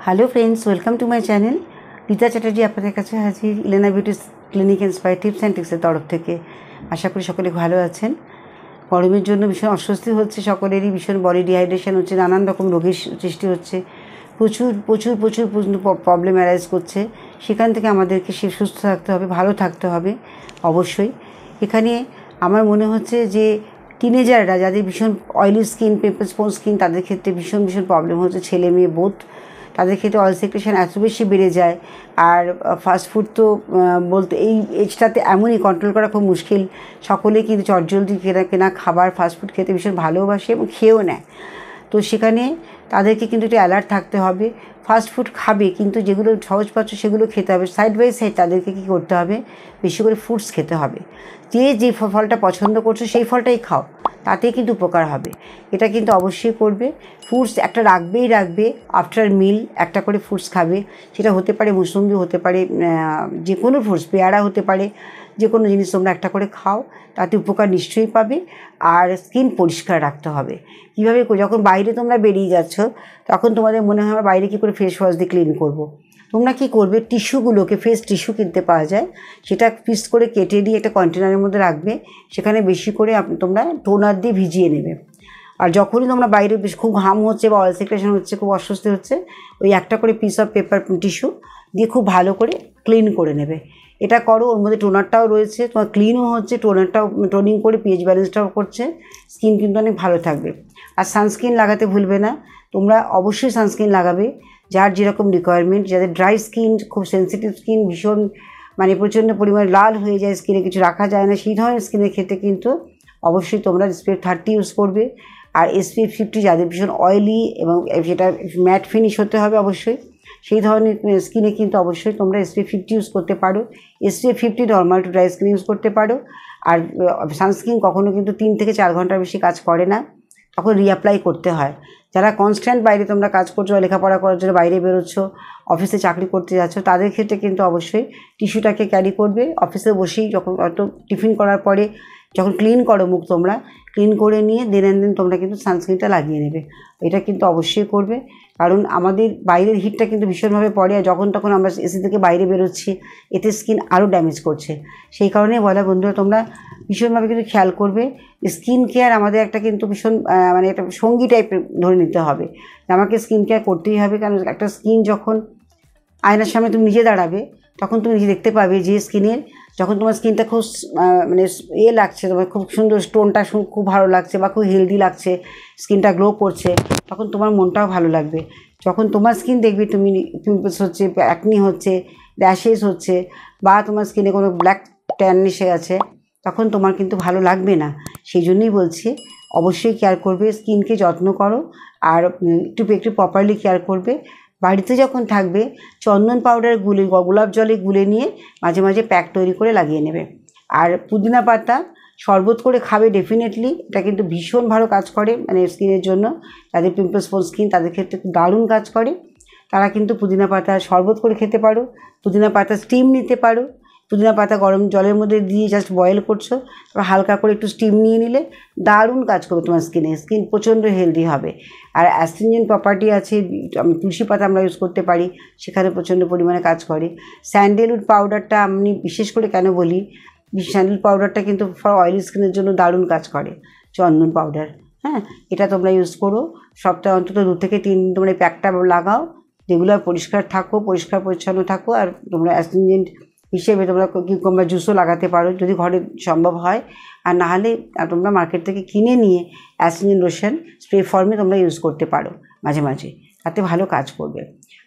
Hello friends, welcome to my channel. Rita Chatterjee আপনাদের কাছে হাজির Elena beauty clinic inspire tips and ট্রিক্সের তরফ থেকে। আশা করি সকলে ভালো আছেন। গরমের জন্য ভীষণ অস্বস্তি হচ্ছে সকলেরই, ভীষণ বডি ডিহাইড্রেশন হচ্ছে, নানান রকম রোগের সৃষ্টি হচ্ছে, প্রচুর প্রচুর প্রচুর প্রবলেম অ্যারাইজ করছে। সেখান থেকে আমাদেরকে সুস্থ থাকতে হবে, ভালো থাকতে হবে অবশ্যই। এখানে আমার মনে হচ্ছে যে টিনেজাররা যাদের ভীষণ oily skin, pimple spoon skin, তাদের ক্ষেত্রে ভীষণ ভীষণ প্রবলেম হচ্ছে, ছেলে মেয়ে বোথ। তাদের ক্ষেত্রে অয়েল সিক্রেশন এত বেশি বেড়ে যায়। আর ফাস্টফুড তো বলতে এই এজটাতে এমনই কন্ট্রোল করা খুব মুশকিল। সকলে কিন্তু চটজলদি কেনা খাবার ফাস্টফুড খেতে ভীষণ ভালোবাসে এবং খেয়েও নেয়। তো সেখানে তাদেরকে কিন্তু একটু অ্যালার্ট থাকতে হবে। ফাস্টফুড খাবে কিন্তু যেগুলো সহজপাচ্য সেগুলো খেতে হবে। সাইড বাই সাইড তাদেরকে কী করতে হবে, বেশি করে ফ্রুটস খেতে হবে। যে ফলটা পছন্দ করছো সেই ফলটাই খাও, তাতে কিন্তু উপকার হবে। এটা কিন্তু অবশ্যই করবে। ফ্রুটস একটা রাখবে, আফটার মিল একটা করে ফ্রুটস খাবে। সেটা হতে পারে মুসম্বি, হতে পারে যে কোনো ফ্রুটস, পেয়ারা হতে পারে, যে কোনো জিনিস তোমরা একটা করে খাও, তাতে উপকার নিশ্চয়ই পাবে। আর স্কিন পরিষ্কার রাখতে হবে। কীভাবে, যখন বাইরে তোমরা বেরিয়ে যাচ্ছ তখন তোমাদের মনে হয় আমরা বাইরে কী করে ফেস ওয়াশ দিয়ে ক্লিন করবো। তোমরা কী করবে, টিস্যুগুলোকে, ফেস টিস্যু কিনতে পাওয়া যায়, সেটা পিস করে কেটে দিয়ে একটা কন্টেনারের মধ্যে রাখবে। সেখানে বেশি করে তোমরা টোনার দিয়ে ভিজিয়ে নেবে। আর যখনই তোমরা বাইরে বেশ খুব ঘাম হচ্ছে বা অয়েল সিক্রেশন হচ্ছে, খুব অস্বস্তি হচ্ছে, ওই একটা করে পিস অফ পেপার টিস্যু দিয়ে খুব ভালো করে ক্লিন করে নেবে। এটা করো, ওর মধ্যে টোনারটাও রয়েছে, তোমার ক্লিনও হচ্ছে, টোনারটাও টোনিং করে পিএইচ ব্যালেন্সটাও করছে, স্কিন কিন্তু অনেক ভালো থাকবে। আর সানস্ক্রিন লাগাতে ভুলবে না। তোমরা অবশ্যই সানস্ক্রিন লাগাবে, যার যেরকম রিকোয়ারমেন্ট। যাদের ড্রাই স্কিন, খুব সেন্সিটিভ স্কিন, ভীষণ প্রচণ্ড পরিমাণে লাল হয়ে যায়, স্কিনে কিছু রাখা যায় না, সেই ধরনের স্কিনের ক্ষেত্রে কিন্তু অবশ্যই তোমরা SPF 30 ইউজ করবে। আর SPF 50 যাদের ভীষণ অয়েলি এবং সেটা ম্যাট ফিনিশ হতে হবে অবশ্যই, সেই ধরনের স্কিনে কিন্তু অবশ্যই তোমরা SPF 50 ইউজ করতে পারো। SPF 50 normal to dry skin use করতে পারো। আর সানস্ক্রিন কখনও কিন্তু 3 থেকে 4 ঘন্টার বেশি কাজ করে না, তখন রিঅ্যাপ্লাই করতে হয়। যারা কনস্ট্যান্ট বাইরে তোমরা কাজ করছো, লেখাপড়া করার জন্য বাইরে বেরোচ্ছ, অফিসে চাকরি করতে যাচ্ছ, তাদের ক্ষেত্রে কিন্তু অবশ্যই টিস্যুটাকে ক্যারি করবে। অফিসে বসেই যখন টিফিন করার পরে যখন ক্লিন করো মুখ, তোমরা ক্লিন করে নিয়ে দেন তোমরা কিন্তু সানস্ক্রিনটা লাগিয়ে নেবে। এটা কিন্তু অবশ্যই করবে, কারণ আমাদের বাইরের হিটটা কিন্তু ভীষণভাবে পড়ে। আর যখন তখন আমরা এসি থেকে বাইরে বেরোচ্ছি, এতে স্কিন আরও ড্যামেজ করছে। সেই কারণে বলা, বন্ধুরা তোমরা ভীষণভাবে কিন্তু খেয়াল করবে। স্কিন কেয়ার আমাদের একটা কিন্তু ভীষণ একটা সঙ্গী টাইপের ধরে নিতে হবে। আমাকে স্কিন কেয়ার করতেই হবে, কারণ একটা স্কিন যখন আয়নার সামনে তুমি নিজে দাঁড়াবে, তখন তুমি নিজে দেখতে পাবে যে স্কিনের, যখন তোমার স্কিনটা খুব লাগছে, তোমার খুব সুন্দর, স্টোনটা খুব ভালো লাগছে বা খুব হেলদি লাগছে, স্কিনটা গ্লো করছে, তখন তোমার মনটাও ভালো লাগবে। যখন তোমার স্কিন দেখবে তুমি পিম্পলস হচ্ছে, অ্যাকনি হচ্ছে, র্যাশেস হচ্ছে, বা তোমার স্কিনে কোনো ব্ল্যাক ট্যান এসে গেছে, তখন তোমার কিন্তু ভালো লাগবে না। সেই জন্যই বলছি, অবশ্যই কেয়ার করবে, স্কিনকে যত্ন করো। আর একটু প্রপারলি কেয়ার করবে। বাড়িতে যখন থাকবে, চন্দন পাউডার গোলাপ জলে গুলে নিয়ে মাঝে মাঝে প্যাক তৈরি করে লাগিয়ে নেবে। আর পুদিনা পাতা শরবত করে খাবে ডেফিনেটলি। এটা কিন্তু ভীষণ ভালো কাজ করে স্কিনের জন্য। যাদের পিম্পল স্পোন স্কিন, তাদের ক্ষেত্রে দারুণ কাজ করে। তারা কিন্তু পুদিনা পাতা শরবত করে খেতে পারো, পুদিনা পাতা স্টিম নিতে পারো। পুদিনা পাতা গরম জলের মধ্যে দিয়ে জাস্ট বয়েল করছো, তারপর হালকা করে একটু স্টিম নিয়ে নিলে দারুণ কাজ করবে তোমার স্কিনে। স্কিন প্রচণ্ড হেলদি হবে। আর অ্যাস্ট্রিনজেন্ট প্রপার্টি আছে, তুলসী পাতা আমরা ইউজ করতে পারি, সেখানে প্রচণ্ড পরিমাণে কাজ করে। স্যান্ডেলউড পাউডারটা আমি বিশেষ করে কেন বলি, স্যান্ডেল পাউডারটা কিন্তু ফর অয়েলি স্কিনের জন্য দারুণ কাজ করে। চন্দন পাউডার, হ্যাঁ, এটা তোমরা ইউজ করো। সপ্তাহে অন্তত 2 থেকে 3 দিন তোমরা এই প্যাকটা লাগাও। রেগুলার পরিষ্কার পরিচ্ছন্ন থাকো। আর তোমরা অ্যাস্ট্রিনজেন্ট হিসেবে তোমরা কিউকাম্বার জুসও লাগাতে পারো যদি ঘরে সম্ভব হয়। আর নাহলে তোমরা মার্কেট থেকে কিনে নিয়ে অ্যাস্ট্রিনজেন্ট লোশন স্প্রে ফর্মে তোমরা ইউজ করতে পারো মাঝে মাঝে, তাতে ভালো কাজ করবে।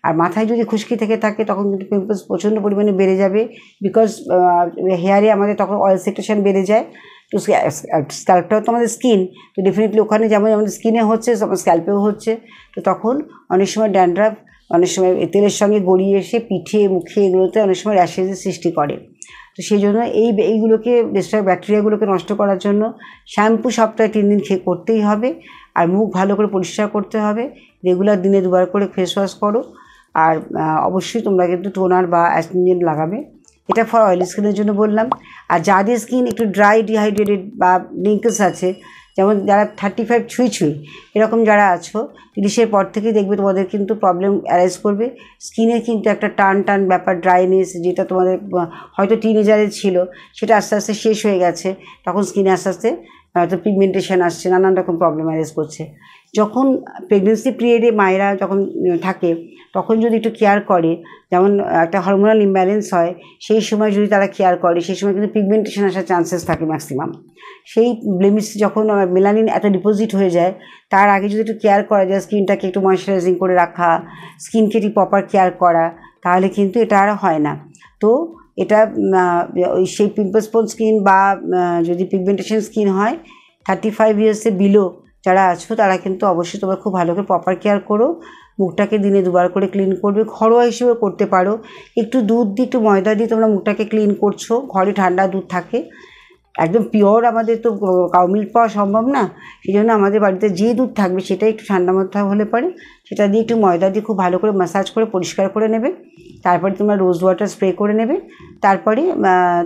আর মাথায় যদি খুশকি থেকে থাকে, তখন কিন্তু পিম্পলস প্রচণ্ড পরিমাণে বেড়ে যাবে। বিকজ হেয়ারে আমাদের তখন অয়েল সিক্রেশন বেড়ে যায়। তো স্ক্যাল্পটাও তো আমাদের স্কিন, তো ডেফিনেটলি ওখানে যেমন আমাদের স্কিনে হচ্ছে, স্ক্যাল্পেও হচ্ছে। তো তখন অনেক সময় ড্যান্ড্রাফ, অনেক সময় তেলের সঙ্গে গড়িয়ে এসে পিঠে, মুখে, এগুলোতে অনেক সময় র্যাশেসের সৃষ্টি করে। তো সেই জন্য এইগুলোকে ব্যাকটেরিয়াগুলোকে নষ্ট করার জন্য শ্যাম্পু সপ্তাহে 3 দিন করতেই হবে। আর মুখ ভালো করে পরিষ্কার করতে হবে। রেগুলার দিনে 2 বার করে ফেস ওয়াশ করো। আর অবশ্যই তোমরা কিন্তু টোনার বা অ্যাস্ট্রিনজেন্ট লাগাবে। এটা ফর অয়েলি স্কিনের জন্য বললাম। আর যাদের স্কিন একটু ড্রাই, ডিহাইড্রেটেড বা রিঙ্কেলস আছে, যেমন যারা 35 ছুঁই এরকম যারা আছো 30-এর পর থেকেই দেখবে তোমাদের কিন্তু প্রবলেম অ্যারাইজ করবে। স্কিনের কিন্তু একটা টান ব্যাপার, ড্রাইনেস, যেটা তোমাদের হয়তো টিনেজারে ছিল সেটা আস্তে আস্তে শেষ হয়ে গেছে, তখন স্কিনে আস্তে আস্তে হয়তো পিগমেন্টেশন আসছে, নানান রকম প্রবলেম অ্যারাইজ করছে। যখন প্রেগনেন্সি পিরিয়ডে মায়েরা যখন থাকে তখন যদি একটু কেয়ার করে, যেমন একটা হরমোনাল ইমব্যালেন্স হয়, সেই সময় যদি তারা কেয়ার করে সেই সময় কিন্তু পিগমেন্টেশন আসার চান্সেস থাকে ম্যাক্সিমাম। সেই ব্লেমিশ যখন মেলানিন এত ডিপোজিট হয়ে যায়, তার আগে যদি একটু কেয়ার করা যায়, স্কিনটাকে একটু ময়েশ্চারাইজিং করে রাখা, স্কিনকে একটু প্রপার কেয়ার করা, তাহলে কিন্তু এটা আর হয় না। তো এটা ওই সেই পিম্পলস স্কিন বা যদি পিগমেন্টেশন স্কিন হয় 35 ইয়ার্সে বিলো যারা আছো তারা কিন্তু অবশ্যই তোমরা খুব ভালো করে প্রপার কেয়ার করো। মুখটাকে দিনে 2 বার করে ক্লিন করবে, ঘরোয়া হিসেবে করতে পারো। একটু দুধ দিয়ে একটু ময়দা দিয়ে তোমরা মুখটাকে ক্লিন করছো, ঘরে ঠান্ডা দুধ থাকে, একদম পিওর আমাদের তো কাউ মিল্ক পাওয়া সম্ভব না, সেই জন্য আমাদের বাড়িতে যে দুধ থাকবে সেটাই একটু ঠান্ডা মধ্যে হলে পরে সেটা দিয়ে একটু ময়দা দিয়ে খুব ভালো করে ম্যাসাজ করে পরিষ্কার করে নেবে। তারপরে তোমরা রোজ ওয়াটার স্প্রে করে নেবে। তারপরে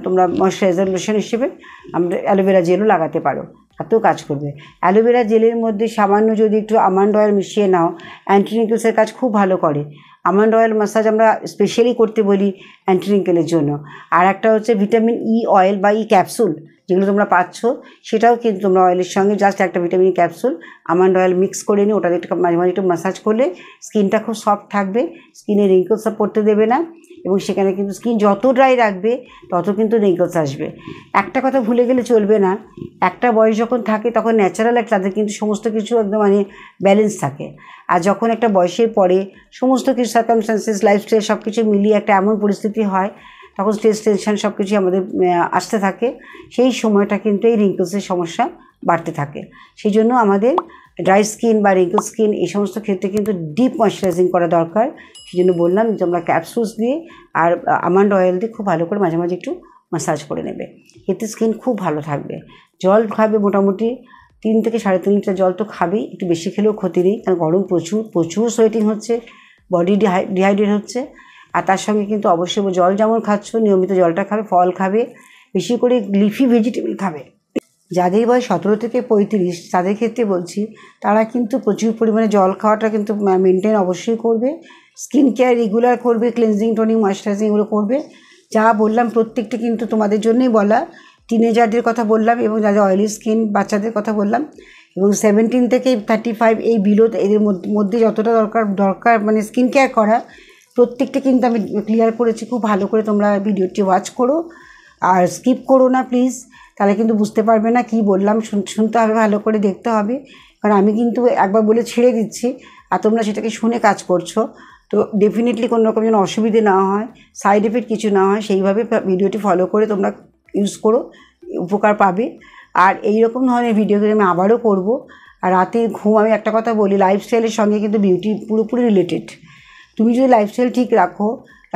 তোমরা ময়েশ্চারাইজার লোশন হিসেবে আমরা অ্যালোভেরা জেলও লাগাতে পারো, তাতেও কাজ করবে। অ্যালোভেরা জেলের মধ্যে সামান্য যদি একটু আমন্ড অয়েল মিশিয়ে নাও, অ্যান্টি রিঙ্কেলসের কাজ খুব ভালো করে। আমন্ড অয়েল ম্যাসাজ আমরা স্পেশালি করতে বলি অ্যান্টি রিঙ্কেলের জন্য। আর একটা হচ্ছে ভিটামিন ই অয়েল বা ই ক্যাপসুল যেগুলো তোমরা পাচ্ছ, সেটাও কিন্তু তোমরা অয়েলের সঙ্গে জাস্ট একটা vitamin capsule almond oil mix করে নিয়ে ওটাতে একটু মাঝে মাঝে একটু ম্যাসাজ করলে স্কিনটা খুব সফট থাকবে, স্কিনে রিঙ্কেলস পড়তে দেবে না, এবং সেখানে কিন্তু স্কিন যত ড্রাই রাখবে তত কিন্তু রিঙ্কেলস আসবে। একটা কথা ভুলে গেলে চলবে না, একটা বয়স যখন থাকে তখন ন্যাচারাল তাদের কিন্তু সমস্ত কিছু একদম মানে ব্যালেন্স থাকে। আর যখন একটা বয়সের পরে সমস্ত কিছু সার্কামস্টান্সেস, লাইফস্টাইল সব কিছু মিলিয়ে একটা এমন পরিস্থিতি হয়, তখন স্ট্রেস টেনশন সব কিছুই আমাদের আসতে থাকে, সেই সময়টা কিন্তু এই রিঙ্কেলসের সমস্যা বাড়তে থাকে। সেই জন্য আমাদের ড্রাই স্কিন বা রিঙ্কেল স্কিন এই সমস্ত ক্ষেত্রে কিন্তু ডিপ ময়েশ্চারাইজিং করা দরকার। সেই জন্য বললাম যে আমরা ক্যাপসুলস দিয়ে আর আমন্ড অয়েল দিয়ে খুব ভালো করে মাঝে মাঝে একটু ম্যাসাজ করে নেবে, এতে স্কিন খুব ভালো থাকবে। জল খাবে মোটামুটি 3 থেকে 3.5 লিটার জল তো খাবেই, একটু বেশি খেলেও ক্ষতি নেই, কারণ গরম প্রচুর সোয়েটিং হচ্ছে, বডি ডিহাইড্রেট হচ্ছে। আর তার সঙ্গে কিন্তু অবশ্যই জল যেমন খাচ্ছ নিয়মিত জলটা খাবে, ফল খাবে, বেশি করে লিফি ভেজিটেবল খাবে। যাদের বয়স 17 থেকে 35 তাদের ক্ষেত্রে বলছি, তারা কিন্তু প্রচুর পরিমাণে জল খাওয়াটা কিন্তু মেনটেন অবশ্যই করবে, স্কিন কেয়ার রেগুলার করবে, ক্লিনজিং, টোনিং, ময়েশ্চারাইজিং এগুলো করবে। যা বললাম প্রত্যেকটা কিন্তু তোমাদের জন্যই বলা। টিনেজারদের কথা বললাম এবং যাদের অয়েলি স্কিন বাচ্চাদের কথা বললাম, এবং 17 থেকে 35 এই বিলো এদের মধ্যে যতটা দরকার মানে স্কিন কেয়ার করা, প্রত্যেকটা কিন্তু আমি ক্লিয়ার করেছি। খুব ভালো করে তোমরা ভিডিওটি ওয়াচ করো আর স্কিপ করো না প্লিজ, তাহলে কিন্তু বুঝতে পারবে না কি বললাম, শুনতে হবে, ভালো করে দেখতে হবে, কারণ আমি কিন্তু একবার বলে ছেড়ে দিচ্ছি আর তোমরা সেটাকে শুনে কাজ করছো। তো ডেফিনেটলি কোনো রকম যেন অসুবিধে না হয়, সাইড এফেক্ট কিছু না হয়, সেইভাবে ভিডিওটি ফলো করে তোমরা ইউজ করো, উপকার পাবে। আর এই রকম ধরনের ভিডিওগুলো আমি আবারও করব। আর রাতে ঘুম, আমি একটা কথা বলি, লাইফস্টাইলের সঙ্গে কিন্তু বিউটি পুরোপুরি রিলেটেড। তুমি যদি লাইফস্টাইল ঠিক রাখো,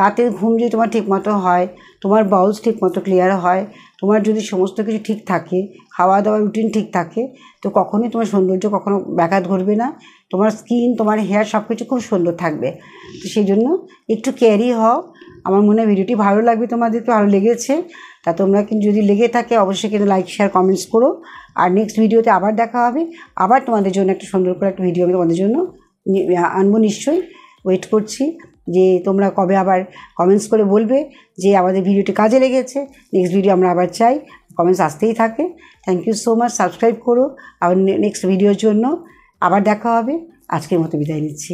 রাতের ঘুম যদি তোমার ঠিকমতো হয়, তোমার বাউলস ঠিকমতো ক্লিয়ার হয়, তোমার যদি সমস্ত কিছু ঠিক থাকে, খাওয়া দাওয়ার রুটিন ঠিক থাকে, তো কখনোই তোমার সৌন্দর্য কখনো ব্যাঘাত ঘটবে না, তোমার স্কিন, তোমার হেয়ার সব কিছু খুব সুন্দর থাকবে। তো সেই জন্য একটু কেয়ারই হও। আমার মনে হয় ভিডিওটি ভালো লাগবে, তোমাদেরকে ভালো লেগেছে, তা তোমরা কিন্তু যদি লেগে থাকে অবশ্যই কিন্তু লাইক, শেয়ার, কমেন্টস করো। আর নেক্সট ভিডিওতে আবার দেখা হবে, আবার তোমাদের জন্য একটা সুন্দর করে একটা ভিডিও আমি তোমাদের জন্য আনবো নিশ্চয়ই। ওয়েট করছি যে তোমরা কবে আবার কমেন্টস করে বলবে যে আমাদের ভিডিওটি কাজে লেগেছে, নেক্সট ভিডিও আমরা আবার চাই, কমেন্টস আসতেই থাকে। Thank you so much, subscribe করো, আবার নেক্সট ভিডিওর জন্য আবার দেখা হবে। আজকের মতো বিদায় নিচ্ছি।